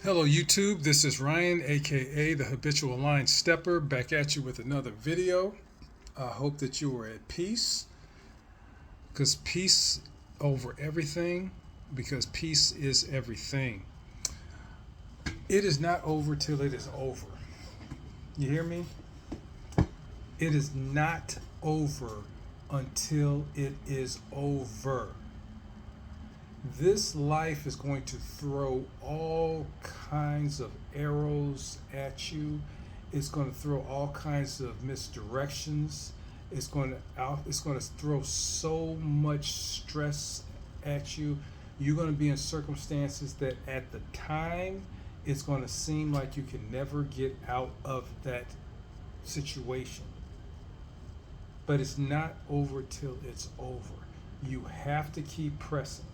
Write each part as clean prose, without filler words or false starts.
Hello, YouTube. This is Ryan, aka the Habitual Line Stepper, back at you with another video. I hope that you are at peace, because peace over everything, because peace is everything. It is not over till it is over. You hear me? It is not over until it is over. This life is going to throw all kinds of arrows at you. It's going to throw all kinds of misdirections. It's going to throw so much stress at you. You're going to be in circumstances that at the time it's going to seem like you can never get out of that situation. But it's not over till it's over. You have to keep pressing.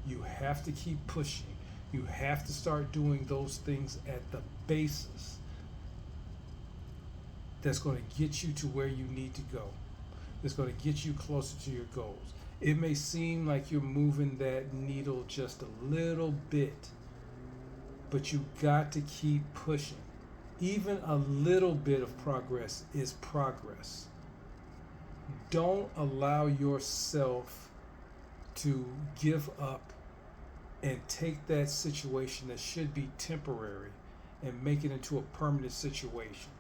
You have to keep pushing. You have to start doing those things at the basis that's going to get you to where you need to go. That's going to get you closer to your goals. It may seem like you're moving that needle just a little bit, but you got to keep pushing. Even a little bit of progress is progress. Don't allow yourself to give up and take that situation that should be temporary and make it into a permanent situation.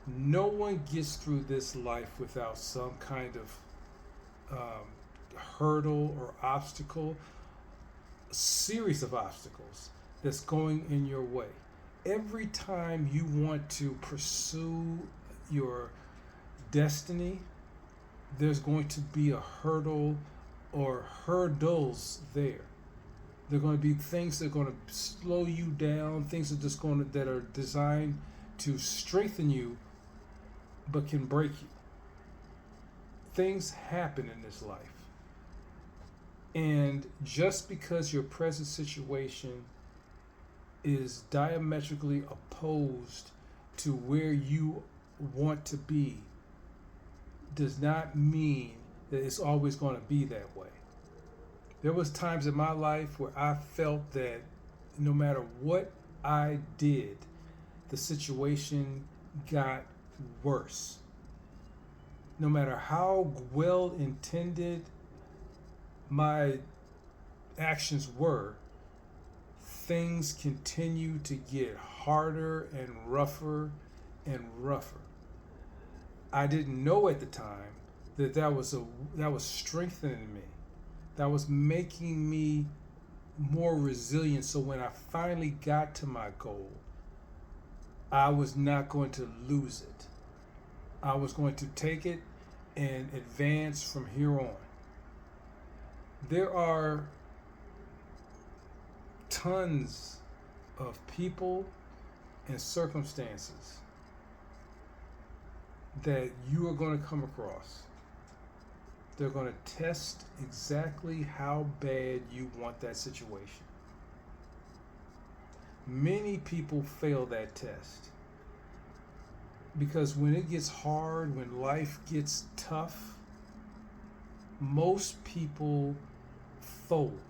No one gets through this life without some kind of hurdle or obstacle, series of obstacles that's going in your way. Every time you want to pursue your destiny, there's going to be a hurdle or hurdles there. There are going to be things that are going to slow you down, things that are designed to strengthen you, but can break you. Things happen in this life, and just because your present situation is diametrically opposed to where you want to be, does not mean that it's always going to be that way. There was times in my life where I felt that no matter what I did, the situation got worse. No matter how well intended my actions were, things continue to get harder and rougher and rougher. I didn't know at the time that was strengthening me. That was making me more resilient. So when I finally got to my goal, I was not going to lose it. I was going to take it and advance from here on. There are tons of people and circumstances that you are going to come across. They're going to test exactly how bad you want that situation. Many people fail that test because when it gets hard, when life gets tough, most people fold.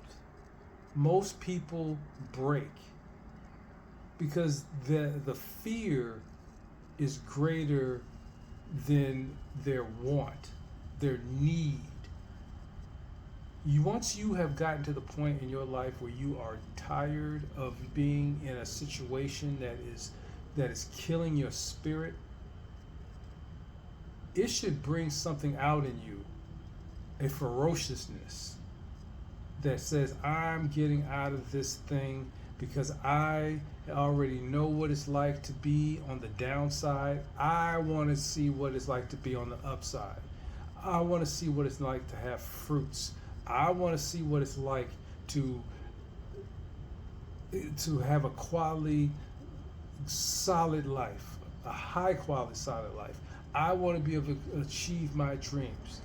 Most people break because the fear is greater than their want, their need. Once you have gotten to the point in your life where you are tired of being in a situation that is killing your spirit, it should bring something out in you, a ferociousness that says, I'm getting out of this thing because I already know what it's like to be on the downside. I want to see what it's like to be on the upside. I want to see what it's like to have fruits. I want to see what it's like to have a quality, solid life, a high quality, solid life. I want to be able to achieve my dreams.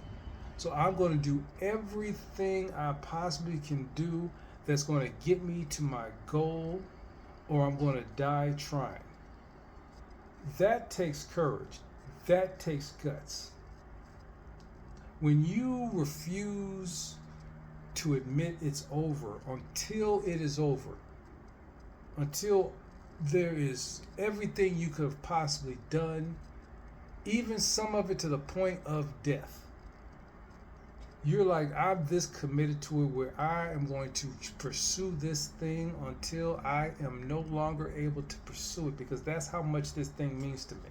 So I'm going to do everything I possibly can do that's going to get me to my goal, or I'm going to die trying. That takes courage. That takes guts. When you refuse to admit it's over until it is over, until there is everything you could have possibly done, even some of it to the point of death. You're like, I'm this committed to it where I am going to pursue this thing until I am no longer able to pursue it, because that's how much this thing means to me.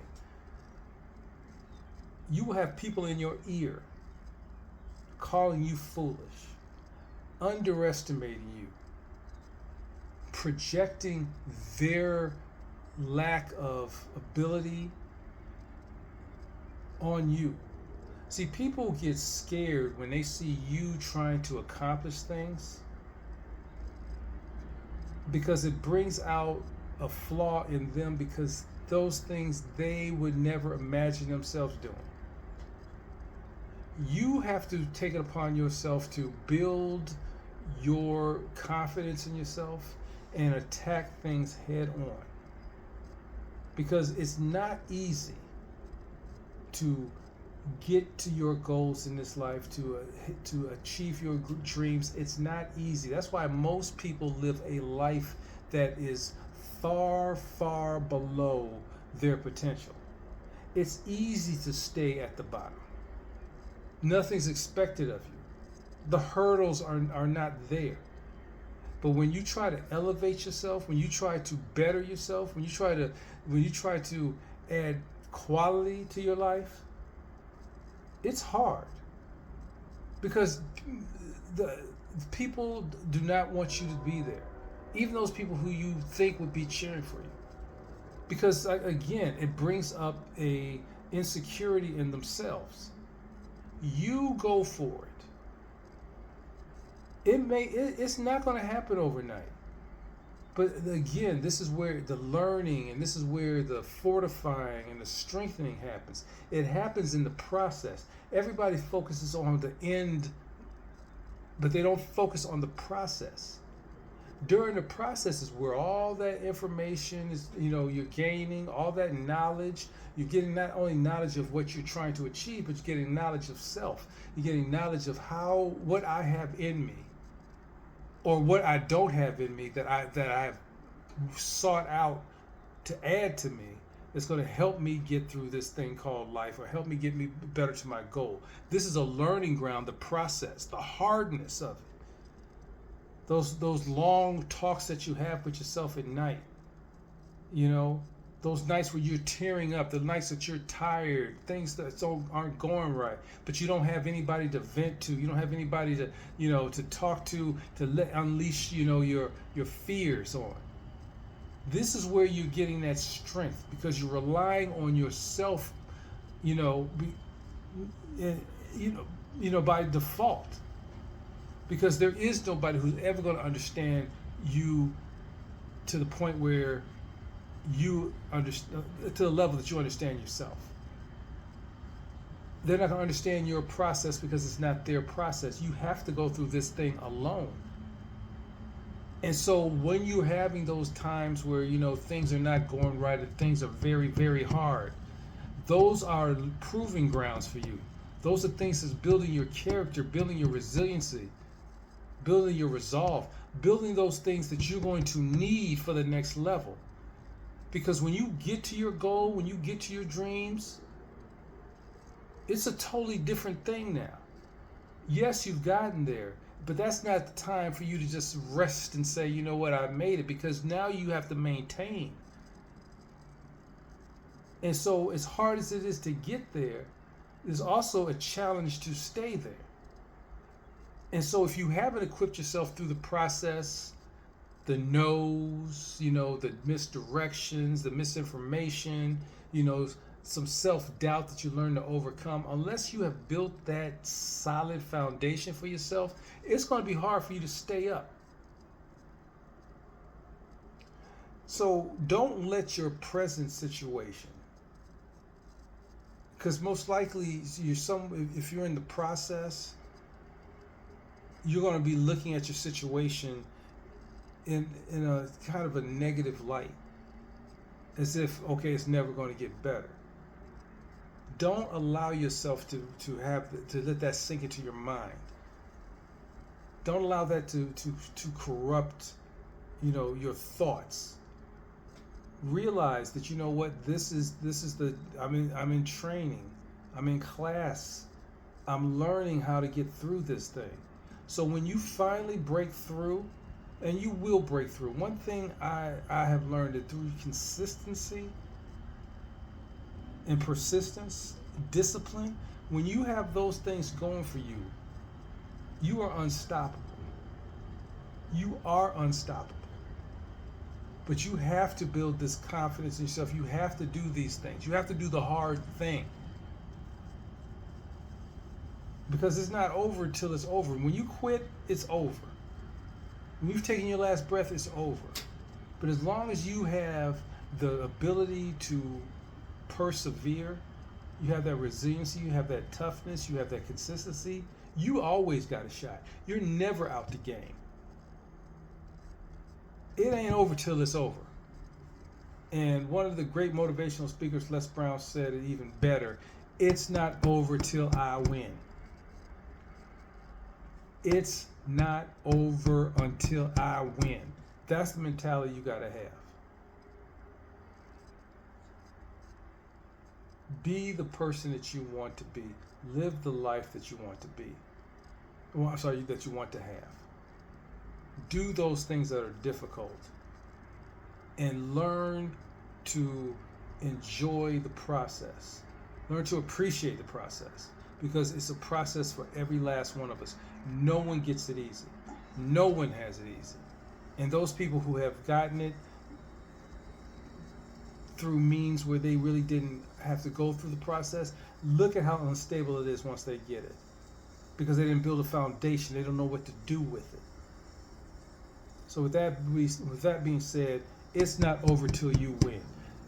You will have people in your ear calling you foolish, underestimating you, projecting their lack of ability on you. See, people get scared when they see you trying to accomplish things because it brings out a flaw in them, because those things they would never imagine themselves doing. You have to take it upon yourself to build your confidence in yourself and attack things head on, because it's not easy to get to your goals in this life, to achieve your dreams. It's not easy. That's why most people live a life that is far, far below their potential. It's easy to stay at the bottom. Nothing's expected of you. The hurdles are not there. But when you try to elevate yourself, when you try to better yourself, when you try to add quality to your life, it's hard, because the people do not want you to be there, even those people who you think would be cheering for you, because again, it brings up a insecurity in themselves. You go for it. It's not going to happen overnight. But again, this is where the learning and this is where the fortifying and the strengthening happens. It happens in the process. Everybody focuses on the end, but they don't focus on the process. During the process is where all that information is, you're gaining, all that knowledge. You're getting not only knowledge of what you're trying to achieve, but you're getting knowledge of self. You're getting knowledge of what I have in me, or what I don't have in me that I have sought out to add to me, that's going to help me get through this thing called life, or help me get me better to my goal. This is a learning ground, the process, the hardness of it. Those long talks that you have with yourself at night, those nights where you're tearing up, the nights that you're tired, things that aren't going right, but you don't have anybody to vent to, you don't have anybody to, to talk to unleash, your fears on. This is where you're getting that strength, because you're relying on yourself, by default, because there is nobody who's ever going to understand you to the point where you understand, to the level that you understand yourself. They're not going to understand your process because it's not their process. You have to go through this thing alone. And so when you're having those times where, things are not going right and things are very, very hard, those are proving grounds for you. Those are things that's building your character, building your resiliency, building your resolve, building those things that you're going to need for the next level. Because when you get to your goal, when you get to your dreams, it's a totally different thing now. Yes, you've gotten there, but that's not the time for you to just rest and say, you know what, I made it, because now you have to maintain. And so as hard as it is to get there, there's also a challenge to stay there. And so if you haven't equipped yourself through the process, the no's, the misdirections, the misinformation, some self-doubt that you learn to overcome, unless you have built that solid foundation for yourself, it's going to be hard for you to stay up. So don't let your present situation, because most likely if you're in the process, you're going to be looking at your situation in a kind of a negative light, as if, okay, it's never going to get better. Don't allow yourself to let that sink into your mind. Don't allow that to corrupt, your thoughts. Realize that, you know what, this is the, I'm in training, I'm in class, I'm learning how to get through this thing. So when you finally break through, and you will break through, one thing I have learned that through consistency and persistence, discipline, when you have those things going for you, you are unstoppable. You are unstoppable. But you have to build this confidence in yourself. You have to do these things. You have to do the hard thing. Because it's not over till it's over. When you quit, it's over. When you've taken your last breath, it's over. But as long as you have the ability to persevere, you have that resiliency, you have that toughness, you have that consistency, you always got a shot. You're never out the game. It ain't over till it's over. And one of the great motivational speakers, Les Brown, said it even better. It's not over till I win. It's not over until I win. That's the mentality you got to have. Be the person that you want to be. Live the life that you want to be. Well, I'm sorry, that you want to have. Do those things that are difficult and learn to enjoy the process. Learn to appreciate the process, because it's a process for every last one of us. No one gets it easy. No one has it easy. And those people who have gotten it through means where they really didn't have to go through the process, look at how unstable it is once they get it, because they didn't build a foundation. They don't know what to do with it. So with that being said, it's not over till you win.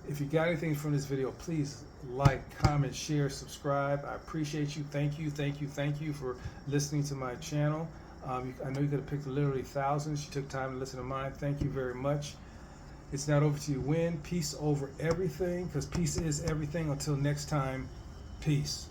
If you got anything from this video, please like, comment, share, subscribe. I appreciate you. Thank you for listening to my channel. I know you could have picked literally thousands. You took time to listen to mine. Thank you very much. It's not over till you win. Peace over everything, because peace is everything. Until next time, peace.